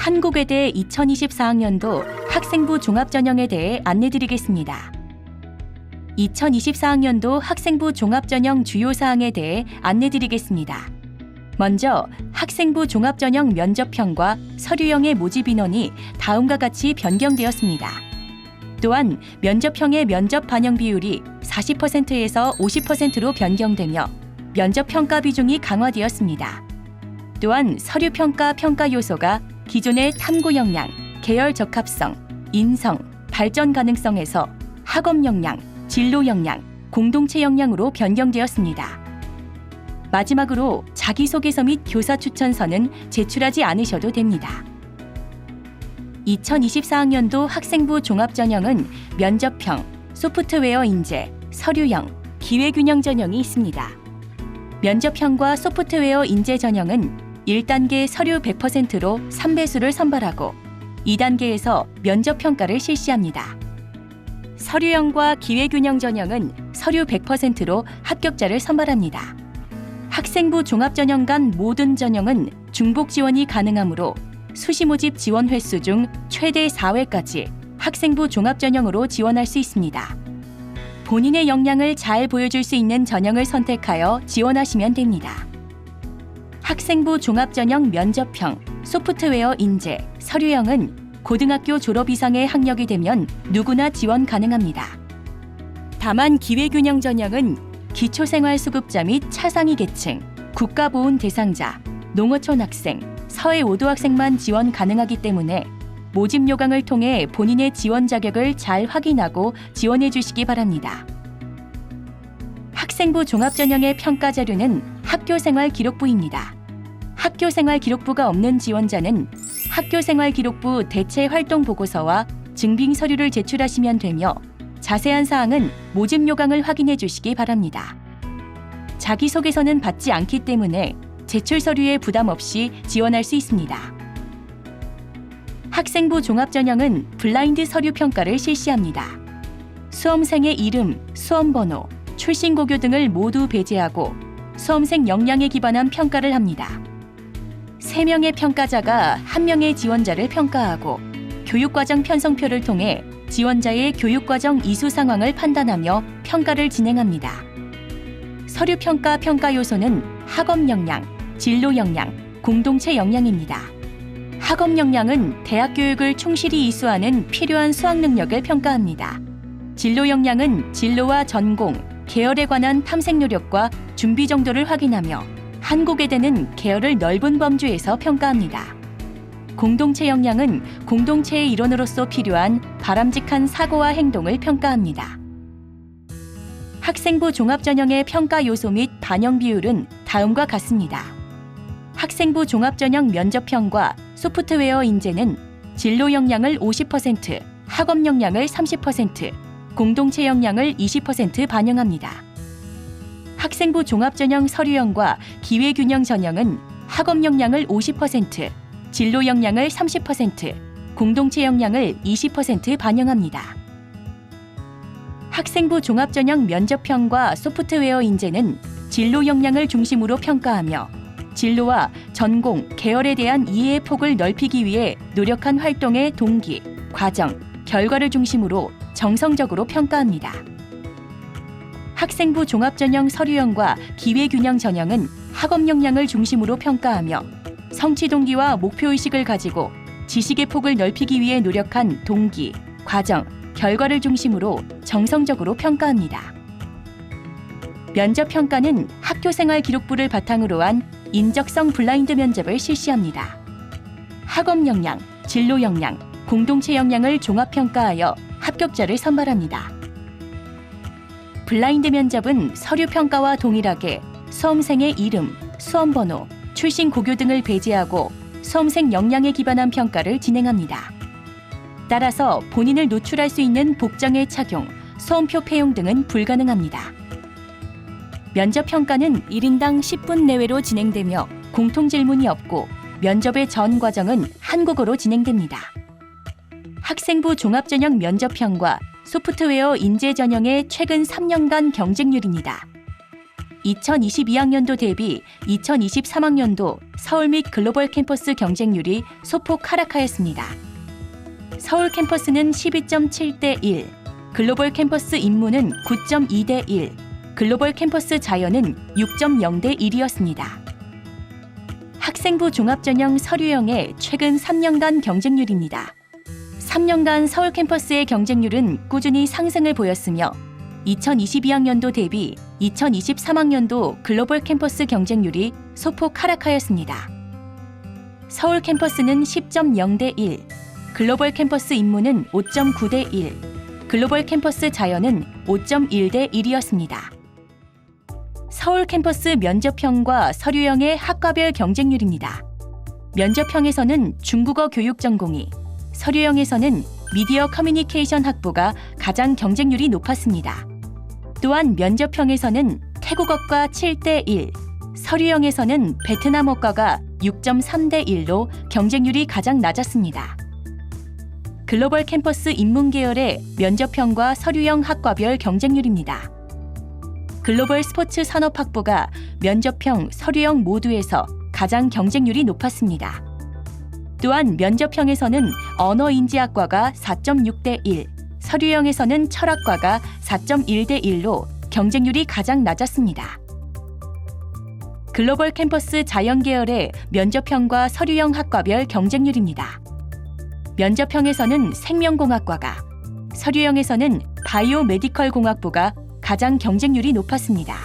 한국외대 2024학년도 학생부 종합전형에 대해 안내드리겠습니다. 2024학년도 학생부 종합전형 주요 사항에 대해 안내드리겠습니다. 먼저 학생부 종합전형 면접형과 서류형의 모집 인원이 다음과 같이 변경되었습니다. 또한 면접형의 면접 반영 비율이 40%에서 50%로 변경되며 면접평가 비중이 강화되었습니다. 또한 서류평가 평가 요소가 기존의 탐구 역량, 계열 적합성, 인성, 발전 가능성에서 학업 역량, 진로 역량, 공동체 역량으로 변경되었습니다. 마지막으로 자기소개서 및 교사 추천서는 제출하지 않으셔도 됩니다. 2024학년도 학생부 종합전형은 면접형, 소프트웨어 인재, 서류형, 기회균형 전형이 있습니다. 면접형과 소프트웨어 인재 전형은 1단계 서류 100%로 3배수를 선발하고 2단계에서 면접평가를 실시합니다. 서류형과 기회균형 전형은 서류 100%로 합격자를 선발합니다. 학생부 종합전형 간 모든 전형은 중복 지원이 가능하므로 수시 모집 지원 횟수 중 최대 4회까지 학생부 종합전형으로 지원할 수 있습니다. 본인의 역량을 잘 보여줄 수 있는 전형을 선택하여 지원하시면 됩니다. 학생부 종합전형 면접형, 소프트웨어 인재, 서류형은 고등학교 졸업 이상의 학력이 되면 누구나 지원 가능합니다. 다만 기회균형 전형은 기초생활수급자 및 차상위 계층, 국가보훈 대상자, 농어촌 학생, 서해 5도 학생만 지원 가능하기 때문에 모집 요강을 통해 본인의 지원 자격을 잘 확인하고 지원해 주시기 바랍니다. 학생부 종합전형의 평가 자료는 학교생활기록부입니다. 학교생활기록부가 없는 지원자는 학교생활기록부 대체활동보고서와 증빙서류를 제출하시면 되며 자세한 사항은 모집 요강을 확인해 주시기 바랍니다. 자기소개서는 받지 않기 때문에 제출 서류에 부담 없이 지원할 수 있습니다. 학생부 종합전형은 블라인드 서류 평가를 실시합니다. 수험생의 이름, 수험번호, 출신고교 등을 모두 배제하고 수험생 역량에 기반한 평가를 합니다. 3명의 평가자가 1명의 지원자를 평가하고 교육과정 편성표를 통해 지원자의 교육과정 이수 상황을 판단하며 평가를 진행합니다. 서류평가 평가 요소는 학업 역량, 진로 역량, 공동체 역량입니다. 학업 역량은 대학 교육을 충실히 이수하는 필요한 수학 능력을 평가합니다. 진로 역량은 진로와 전공, 계열에 관한 탐색 노력과 준비 정도를 확인하며 한국외대는 계열을 넓은 범주에서 평가합니다. 공동체 역량은 공동체의 일원으로서 필요한 바람직한 사고와 행동을 평가합니다. 학생부 종합전형의 평가 요소 및 반영 비율은 다음과 같습니다. 학생부 종합전형 면접형과 소프트웨어 인재는 진로 역량을 50%, 학업 역량을 30%, 공동체 역량을 20% 반영합니다. 학생부 종합전형 서류형과 기회균형 전형은 학업 역량을 50%, 진로 역량을 30%, 공동체 역량을 20% 반영합니다. 학생부 종합전형 면접형과 소프트웨어 인재는 진로 역량을 중심으로 평가하며 진로와 전공, 계열에 대한 이해의 폭을 넓히기 위해 노력한 활동의 동기, 과정, 결과를 중심으로 정성적으로 평가합니다. 학생부 종합전형 서류형과 기회균형 전형은 학업 역량을 중심으로 평가하며 성취 동기와 목표의식을 가지고 지식의 폭을 넓히기 위해 노력한 동기, 과정, 결과를 중심으로 정성적으로 평가합니다. 면접평가는 학교생활 기록부를 바탕으로 한 인적성 블라인드 면접을 실시합니다. 학업 역량, 진로 역량, 공동체 역량을 종합평가하여 합격자를 선발합니다. 블라인드 면접은 서류 평가와 동일하게 수험생의 이름, 수험번호, 출신 고교 등을 배제하고 수험생 역량에 기반한 평가를 진행합니다. 따라서 본인을 노출할 수 있는 복장의 착용, 수험표 폐용 등은 불가능합니다. 면접 평가는 1인당 10분 내외로 진행되며 공통 질문이 없고 면접의 전 과정은 한국어로 진행됩니다. 학생부 종합전형 면접형과 소프트웨어 인재 전형의 최근 3년간 경쟁률입니다. 2022학년도 대비 2023학년도 서울 및 글로벌 캠퍼스 경쟁률이 소폭 하락하였습니다. 서울 캠퍼스는 12.7대 1, 글로벌 캠퍼스 인문은 9.2대 1, 글로벌 캠퍼스 자연은 6.0대 1이었습니다. 학생부 종합전형 서류형의 최근 3년간 경쟁률입니다. 3년간 서울 캠퍼스의 경쟁률은 꾸준히 상승을 보였으며 2022학년도 대비 2023학년도 글로벌 캠퍼스 경쟁률이 소폭 하락하였습니다. 서울 캠퍼스는 10.0대 1, 글로벌 캠퍼스 인문은 5.9대 1, 글로벌 캠퍼스 자연은 5.1대 1이었습니다. 서울 캠퍼스 면접형과 서류형의 학과별 경쟁률입니다. 면접형에서는 중국어 교육 전공이, 서류형에서는 미디어 커뮤니케이션 학부가 가장 경쟁률이 높았습니다. 또한 면접형에서는 태국어과 7대 1, 서류형에서는 베트남어과가 6.3대 1로 경쟁률이 가장 낮았습니다. 글로벌 캠퍼스 인문 계열의 면접형과 서류형 학과별 경쟁률입니다. 글로벌 스포츠 산업학부가 면접형, 서류형 모두에서 가장 경쟁률이 높았습니다. 또한 면접형에서는 언어인지학과가 4.6대 1, 서류형에서는 철학과가 4.1대 1로 경쟁률이 가장 낮았습니다. 글로벌 캠퍼스 자연 계열의 면접형과 서류형 학과별 경쟁률입니다. 면접형에서는 생명공학과가, 서류형에서는 바이오메디컬 공학부가 가장 경쟁률이 높았습니다.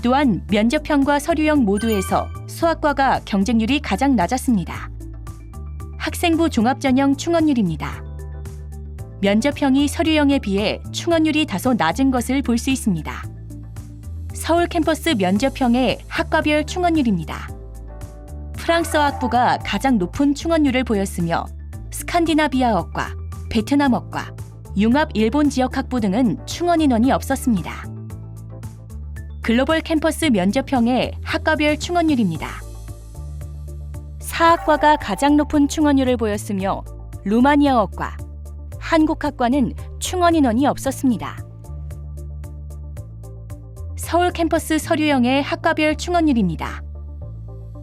또한 면접형과 서류형 모두에서 수학과가 경쟁률이 가장 낮았습니다. 학생부 종합전형 충원율입니다. 면접형이 서류형에 비해 충원율이 다소 낮은 것을 볼 수 있습니다. 서울 캠퍼스 면접형의 학과별 충원율입니다. 프랑스어 학부가 가장 높은 충원율을 보였으며 스칸디나비아어과, 베트남어과, 융합 일본 지역 학부 등은 충원 인원이 없었습니다. 글로벌 캠퍼스 면접형의 학과별 충원율입니다. 사학과가 가장 높은 충원율을 보였으며 루마니아어과, 한국학과는 충원 인원이 없었습니다. 서울 캠퍼스 서류형의 학과별 충원율입니다.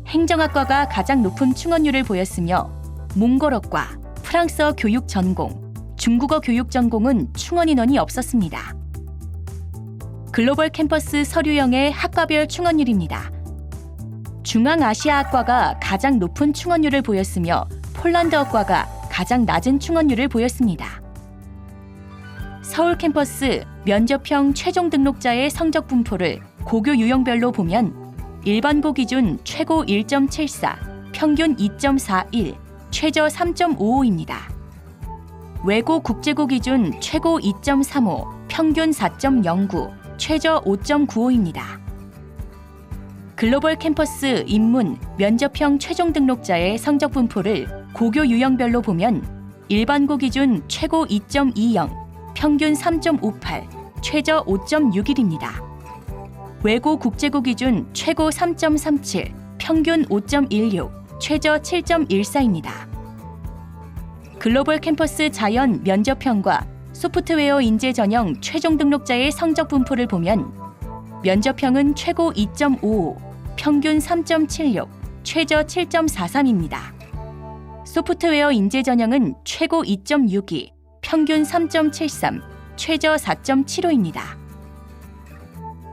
행정학과가 가장 높은 충원율을 보였으며 몽골어과, 프랑스어 교육 전공, 중국어 교육 전공은 충원 인원이 없었습니다. 글로벌 캠퍼스 서류형의 학과별 충원율입니다. 중앙아시아학과가 가장 높은 충원율을 보였으며 폴란드어과가 가장 낮은 충원율을 보였습니다. 서울 캠퍼스 면접형 최종 등록자의 성적 분포를 고교 유형별로 보면 일반고 기준 최고 1.74, 평균 2.41, 최저 3.55입니다. 외고 국제고 기준 최고 2.35, 평균 4.09, 최저 5.95입니다. 글로벌 캠퍼스 인문 면접형 최종 등록자의 성적 분포를 고교 유형별로 보면 일반고 기준 최고 2.20, 평균 3.58, 최저 5.61입니다. 외고 국제고 기준 최고 3.37, 평균 5.16, 최저 7.14입니다. 글로벌 캠퍼스 자연 면접형과 소프트웨어 인재 전형 최종 등록자의 성적 분포를 보면 면접형은 최고 2.55, 평균 3.76, 최저 7.43입니다. 소프트웨어 인재 전형은 최고 2.62, 평균 3.73, 최저 4.75입니다.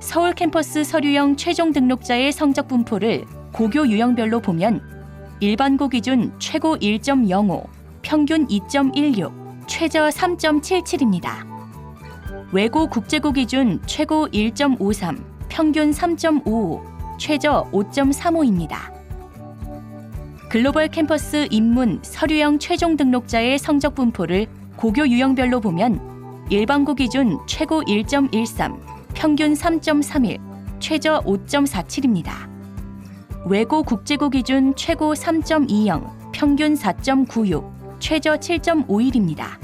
서울 캠퍼스 서류형 최종 등록자의 성적 분포를 고교 유형별로 보면 일반고 기준 최고 1.05, 평균 2.16, 최저 3.77입니다. 외고 국제고 기준 최고 1.53, 평균 3.55, 최저 5.35입니다. 글로벌 캠퍼스 인문 서류형 최종 등록자의 성적 분포를 고교 유형별로 보면 일반고 기준 최고 1.13, 평균 3.31, 최저 5.47입니다. 외고 국제고 기준 최고 3.20, 평균 4.96, 최저 7.51입니다.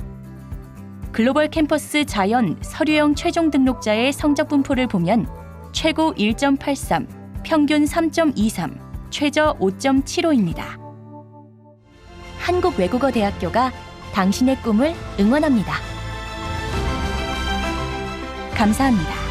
글로벌 캠퍼스 자연 서류형 최종 등록자의 성적 분포를 보면 최고 1.83, 평균 3.23, 최저 5.75입니다. 한국외국어대학교가 당신의 꿈을 응원합니다. 감사합니다.